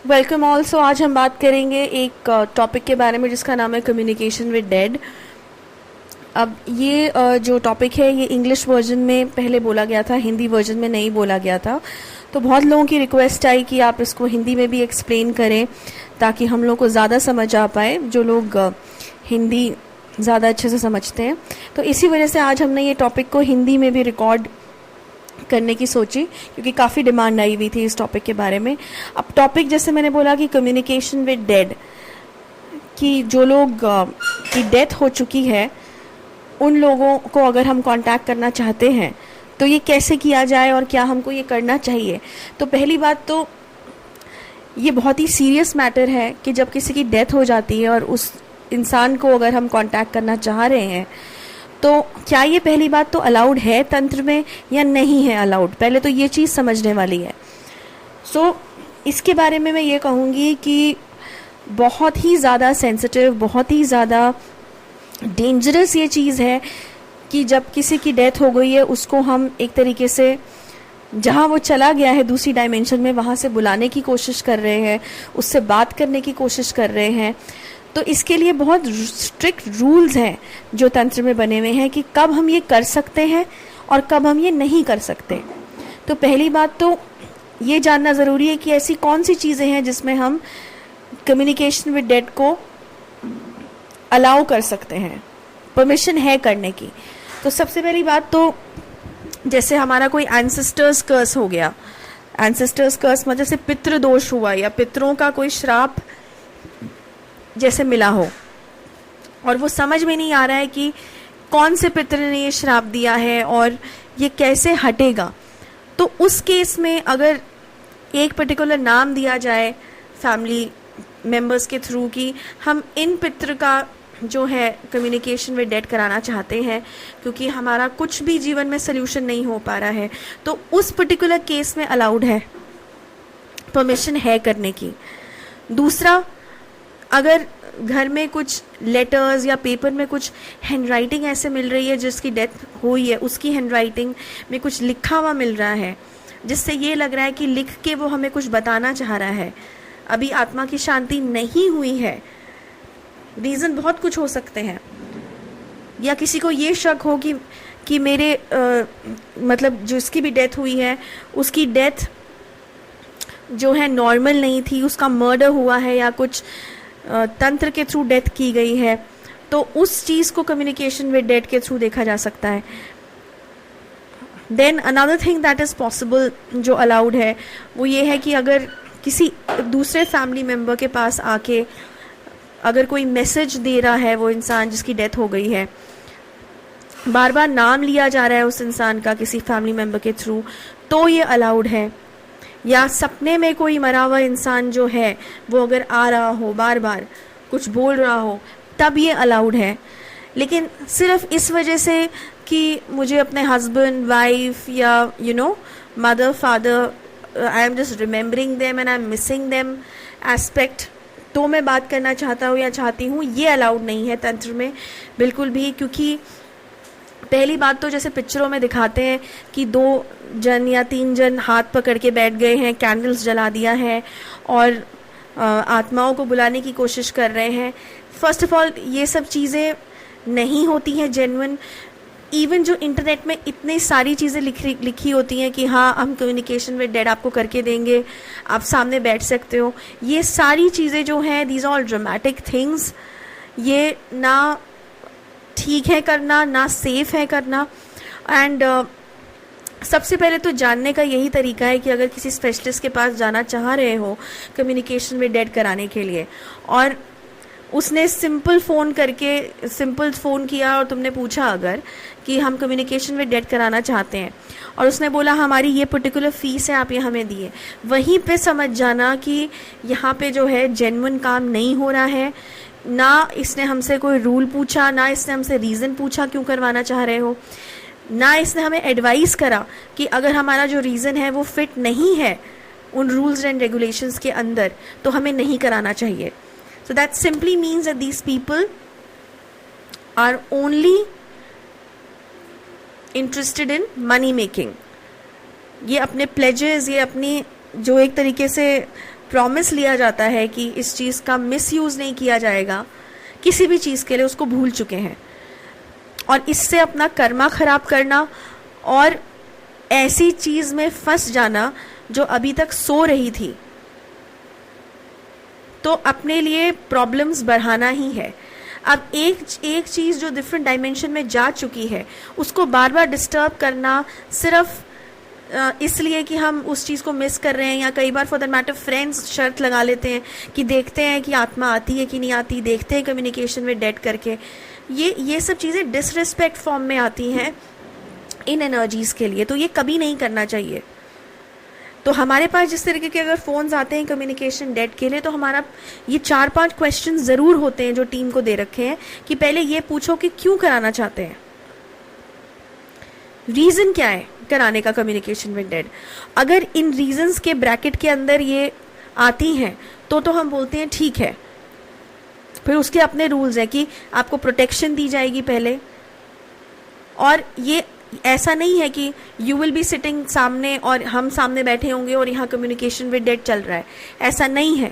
Welcome also. आज हम बात करेंगे एक टॉपिक के बारे में जिसका नाम है कम्युनिकेशन विद डेड। अब ये जो टॉपिक है ये इंग्लिश वर्जन में पहले बोला गया था, हिंदी वर्जन में नहीं बोला गया था। तो बहुत लोगों की रिक्वेस्ट आई कि आप इसको हिंदी में भी एक्सप्लेन करें ताकि हम लोग को ज़्यादा समझ आ पाए, जो लोग हिंदी ज़्यादा अच्छे से समझते हैं। तो इसी वजह से आज हमने ये टॉपिक को हिंदी में भी रिकॉर्ड करने की सोची, क्योंकि काफ़ी डिमांड आई हुई थी इस टॉपिक के बारे में। अब टॉपिक जैसे मैंने बोला कि कम्युनिकेशन विद डेड, कि जो लोग की डेथ हो चुकी है उन लोगों को अगर हम कांटेक्ट करना चाहते हैं तो ये कैसे किया जाए और क्या हमको ये करना चाहिए। तो पहली बात तो ये बहुत ही सीरियस मैटर है कि जब किसी की डेथ हो जाती है और उस इंसान को अगर हम कांटेक्ट करना चाह रहे हैं तो क्या ये पहली बात तो अलाउड है तंत्र में या नहीं है अलाउड, पहले तो ये चीज़ समझने वाली है। इसके बारे में मैं ये कहूँगी कि बहुत ही ज़्यादा सेंसिटिव, बहुत ही ज़्यादा डेंजरस ये चीज़ है कि जब किसी की डेथ हो गई है उसको हम एक तरीके से जहाँ वो चला गया है दूसरी डायमेंशन में, वहाँ से बुलाने की कोशिश कर रहे हैं, उससे बात करने की कोशिश कर रहे हैं। तो इसके लिए बहुत स्ट्रिक्ट रूल्स हैं जो तंत्र में बने हुए हैं कि कब हम ये कर सकते हैं और कब हम ये नहीं कर सकते। तो पहली बात तो ये जानना ज़रूरी है कि ऐसी कौन सी चीज़ें हैं जिसमें हम कम्युनिकेशन विद डेड को अलाउ कर सकते हैं, परमिशन है करने की। तो सबसे पहली बात तो जैसे हमारा कोई एंसेस्टर्स कर्स हो गया, एंसेस्टर्स कर्स मतलब जैसे पितृ दोष हुआ या पितरों का कोई श्राप जैसे मिला हो और वो समझ में नहीं आ रहा है कि कौन से पितृ ने ये श्राप दिया है और ये कैसे हटेगा, तो उस केस में अगर एक पर्टिकुलर नाम दिया जाए फैमिली मेंबर्स के थ्रू कि हम इन पितृ का जो है कम्युनिकेशन विद डेड कराना चाहते हैं क्योंकि हमारा कुछ भी जीवन में सोल्यूशन नहीं हो पा रहा है, तो उस पर्टिकुलर केस में अलाउड है, परमिशन है करने की। दूसरा, अगर घर में कुछ लेटर्स या पेपर में कुछ हैंडराइटिंग ऐसे मिल रही है जिसकी डेथ हुई है, उसकी हैंडराइटिंग में कुछ लिखा हुआ मिल रहा है जिससे ये लग रहा है कि लिख के वो हमें कुछ बताना चाह रहा है, अभी आत्मा की शांति नहीं हुई है, रीज़न बहुत कुछ हो सकते हैं। या किसी को ये शक हो कि मेरे मतलब जिसकी भी डेथ हुई है उसकी डेथ जो है नॉर्मल नहीं थी, उसका मर्डर हुआ है या कुछ तंत्र के थ्रू डेथ की गई है, तो उस चीज़ को कम्युनिकेशन विद डेड के थ्रू देखा जा सकता है। Then another thing that is possible जो अलाउड है वो ये है कि अगर किसी दूसरे फैमिली मेम्बर के पास आके अगर कोई मैसेज दे रहा है वो इंसान जिसकी डेथ हो गई है, बार बार नाम लिया जा रहा है उस इंसान का किसी फैमिली मेम्बर के थ्रू, तो ये अलाउड है। या सपने में कोई मरा हुआ इंसान जो है वो अगर आ रहा हो, बार बार कुछ बोल रहा हो, तब ये अलाउड है। लेकिन सिर्फ इस वजह से कि मुझे अपने हस्बैंड वाइफ या mother father, I am just remembering them and I am missing them aspect, तो मैं बात करना चाहता हूँ या चाहती हूँ, ये अलाउड नहीं है तंत्र में बिल्कुल भी। क्योंकि पहली बात तो जैसे पिक्चरों में दिखाते हैं कि 2 जन या 3 जन हाथ पकड़ के बैठ गए हैं, कैंडल्स जला दिया है और आत्माओं को बुलाने की कोशिश कर रहे हैं। फर्स्ट ऑफ ऑल ये सब चीज़ें नहीं होती हैं जेन्युइन। इवन जो इंटरनेट में इतनी सारी चीज़ें लिखी होती हैं कि हाँ हम कम्युनिकेशन विद डेड आपको करके देंगे, आप सामने बैठ सकते हो, ये सारी चीज़ें जो हैं दीज ऑल ड्रामेटिक थिंग्स, ये ना ठीक है करना, ना सेफ है करना। एंड सबसे पहले तो जानने का यही तरीका है कि अगर किसी स्पेशलिस्ट के पास जाना चाह रहे हो कम्युनिकेशन विद डेड कराने के लिए और उसने सिंपल फ़ोन किया और तुमने पूछा अगर कि हम कम्युनिकेशन विद डेड कराना चाहते हैं और उसने बोला हमारी ये पर्टिकुलर फ़ीस है, आप ये हमें दिए, वहीं पे समझ जाना कि यहाँ पे जो है जेन्युइन काम नहीं हो रहा है। ना इसने हमसे कोई रूल पूछा, ना इसने हमसे रीज़न पूछा क्यों करवाना चाह रहे हो, ना इसने हमें एडवाइस करा कि अगर हमारा जो रीज़न है वो फिट नहीं है उन रूल्स एंड रेगुलेशंस के अंदर तो हमें नहीं कराना चाहिए। So that simply means that these people are only interested in money making. ये अपने pledges, ये अपनी जो एक तरीके से प्रॉमिस लिया जाता है कि इस चीज़ का मिसयूज़ नहीं किया जाएगा, किसी भी चीज़ के लिए उसको भूल चुके हैं, और इससे अपना कर्मा खराब करना और ऐसी चीज़ में फंस जाना जो अभी तक सो रही थी, तो अपने लिए प्रॉब्लम्स बढ़ाना ही है। अब एक चीज़ जो डिफरेंट डायमेंशन में जा चुकी है उसको बार बार डिस्टर्ब करना सिर्फ इसलिए कि हम उस चीज़ को मिस कर रहे हैं, या कई बार फॉर दैट मैटर फ्रेंड्स शर्त लगा लेते हैं कि देखते हैं कि आत्मा आती है कि नहीं आती, देखते हैं कम्युनिकेशन विद डेड करके, ये सब चीज़ें डिसरिस्पेक्ट फॉर्म में आती हैं इन एनर्जीज़ के लिए, तो ये कभी नहीं करना चाहिए। तो हमारे पास जिस तरीके के अगर फ़ोन्स आते हैं कम्युनिकेशन डेड के लिए, तो हमारा ये 4-5 क्वेश्चन ज़रूर होते हैं जो टीम को दे रखे हैं कि पहले ये पूछो कि क्यों कराना चाहते हैं, रीज़न क्या है कराने का कम्युनिकेशन विद डेड। अगर इन रीजंस के ब्रैकेट के अंदर ये आती हैं तो हम बोलते हैं ठीक है। फिर उसके अपने रूल्स हैं कि आपको प्रोटेक्शन दी जाएगी पहले, और ये ऐसा नहीं है कि यू विल बी सिटिंग सामने और हम सामने बैठे होंगे और यहाँ कम्युनिकेशन विद डेड चल रहा है, ऐसा नहीं है।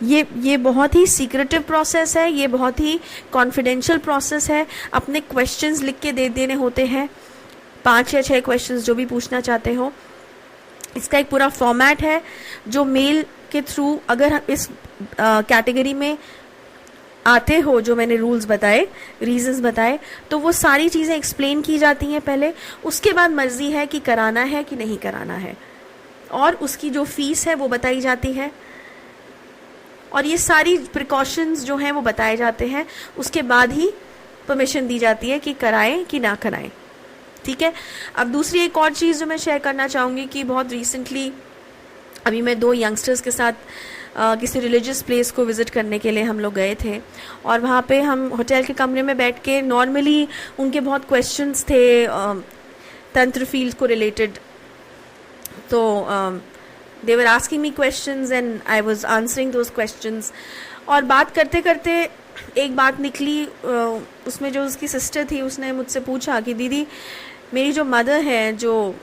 ये बहुत ही सीक्रेटिव प्रोसेस है, ये बहुत ही कॉन्फिडेंशियल प्रोसेस है। अपने क्वेश्चंस लिख के दे देने होते हैं, 5 या 6 क्वेश्चंस जो भी पूछना चाहते हो। इसका एक पूरा फॉर्मेट है जो मेल के थ्रू, अगर इस कैटेगरी में आते हो जो मैंने रूल्स बताए, रीजंस बताए, तो वो सारी चीज़ें एक्सप्लेन की जाती हैं पहले। उसके बाद मर्जी है कि कराना है कि नहीं कराना है, और उसकी जो फीस है वो बताई जाती है, और ये सारी प्रिकॉशंस जो हैं वो बताए जाते हैं। उसके बाद ही परमिशन दी जाती है कि कराएं कि ना कराएं। ठीक है। अब दूसरी एक और चीज़ जो मैं शेयर करना चाहूँगी कि बहुत रिसेंटली अभी मैं 2 यंगस्टर्स के साथ किसी रिलीजियस प्लेस को विज़िट करने के लिए हम लोग गए थे, और वहाँ पे हम होटल के कमरे में बैठ के नॉर्मली उनके बहुत क्वेश्चंस थे तंत्र फील्ड को रिलेटेड, तो they were asking me questions and I was answering those questions. और बात करते करते एक बात निकली, उसमें जो उसकी सिस्टर थी उसने मुझसे पूछा कि दीदी मेरी जो मदर है, जो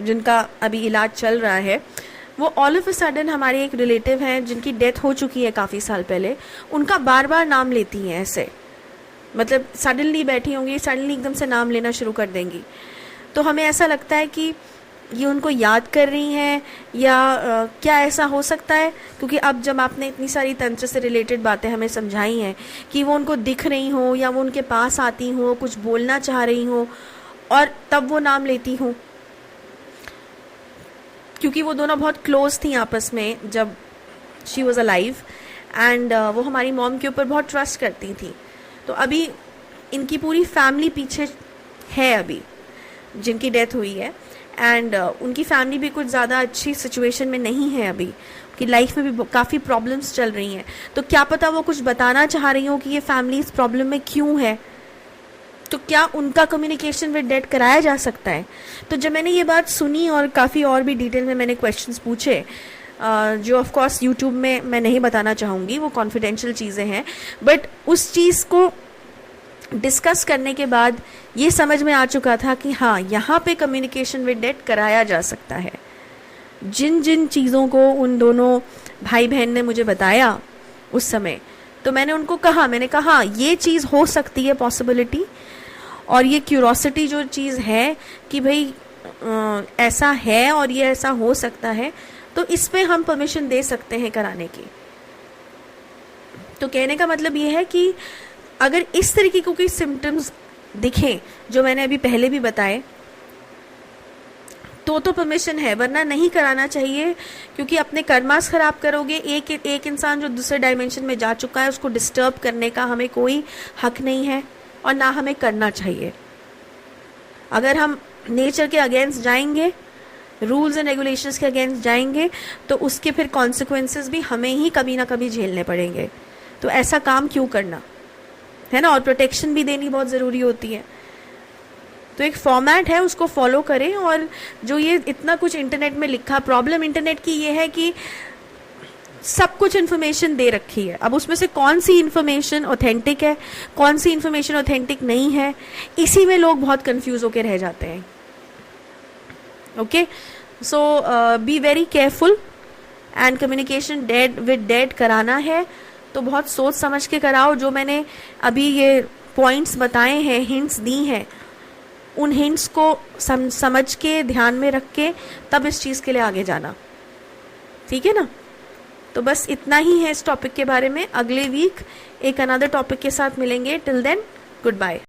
जिनका अभी इलाज चल रहा है, वो ऑल ऑफ अ सडन हमारे एक रिलेटिव हैं जिनकी डेथ हो चुकी है काफ़ी साल पहले, उनका बार बार नाम लेती हैं ऐसे, मतलब सडनली बैठी होंगी, सडनली एकदम से नाम लेना शुरू कर देंगी। तो हमें ऐसा लगता है कि ये उनको याद कर रही हैं या क्या ऐसा हो सकता है, क्योंकि अब जब आपने इतनी सारी तंत्र से रिलेटेड बातें हमें समझाई हैं कि वो उनको दिख रही हो या वो उनके पास आती हो, कुछ बोलना चाह रही हो, और तब वो नाम लेती हूँ, क्योंकि वो दोनों बहुत क्लोज थी आपस में जब शी वॉज अलाइव, एंड वो हमारी मॉम के ऊपर बहुत ट्रस्ट करती थी। तो अभी इनकी पूरी फैमिली पीछे है अभी जिनकी डेथ हुई है, एंड उनकी फैमिली भी कुछ ज़्यादा अच्छी सिचुएशन में नहीं है अभी, कि लाइफ में भी काफ़ी प्रॉब्लम्स चल रही हैं। तो क्या पता वो कुछ बताना चाह रही हो कि ये फैमिली इस प्रॉब्लम में क्यों है, तो क्या उनका कम्युनिकेशन विद डेड कराया जा सकता है। तो जब मैंने ये बात सुनी और काफ़ी और भी डिटेल में मैंने क्वेश्चंस पूछे, जो ऑफ कोर्स यूट्यूब में मैं नहीं बताना चाहूँगी, वो कॉन्फिडेंशियल चीज़ें हैं, बट उस चीज़ को डिस्कस करने के बाद ये समझ में आ चुका था कि हाँ, यहाँ पे कम्युनिकेशन विद डेड कराया जा सकता है। जिन जिन चीज़ों को उन दोनों भाई बहन ने मुझे बताया उस समय, तो मैंने उनको कहा, मैंने कहा ये चीज़ हो सकती है पॉसिबिलिटी, और ये क्यूरोसिटी जो चीज़ है कि भाई ऐसा है और ये ऐसा हो सकता है, तो इस पे हम परमिशन दे सकते हैं कराने की। तो कहने का मतलब ये है कि अगर इस तरीके को कोई सिम्टम्स दिखें जो मैंने अभी पहले भी बताए, तो परमिशन है, वरना नहीं कराना चाहिए, क्योंकि अपने कर्मास खराब करोगे। एक इंसान जो दूसरे डायमेंशन में जा चुका है उसको डिस्टर्ब करने का हमें कोई हक नहीं है, और ना हमें करना चाहिए। अगर हम नेचर के अगेंस्ट जाएंगे, रूल्स एंड रेगुलेशंस के अगेंस्ट जाएंगे, तो उसके फिर कॉन्सिक्वेंसेस भी हमें ही कभी ना कभी झेलने पड़ेंगे। तो ऐसा काम क्यों करना, है ना। और प्रोटेक्शन भी देनी बहुत ज़रूरी होती है। तो एक फॉर्मेट है, उसको फॉलो करें। और जो ये इतना कुछ इंटरनेट में लिखा, प्रॉब्लम इंटरनेट की ये है कि सब कुछ इन्फॉर्मेशन दे रखी है। अब उसमें से कौन सी इन्फॉर्मेशन ऑथेंटिक है, कौन सी इन्फॉर्मेशन ऑथेंटिक नहीं है, इसी में लोग बहुत कंफ्यूज होकर रह जाते हैं। Okay, so be very careful and communication dead with dead कराना है तो बहुत सोच समझ के कराओ। जो मैंने अभी ये पॉइंट्स बताए हैं, हिंट्स दी हैं, उन हिंट्स को समझ के ध्यान में रख के तब इस चीज़ के लिए आगे जाना, ठीक है ना। तो बस इतना ही है इस टॉपिक के बारे में। अगले वीक एक अनदर टॉपिक के साथ मिलेंगे। Till then good bye.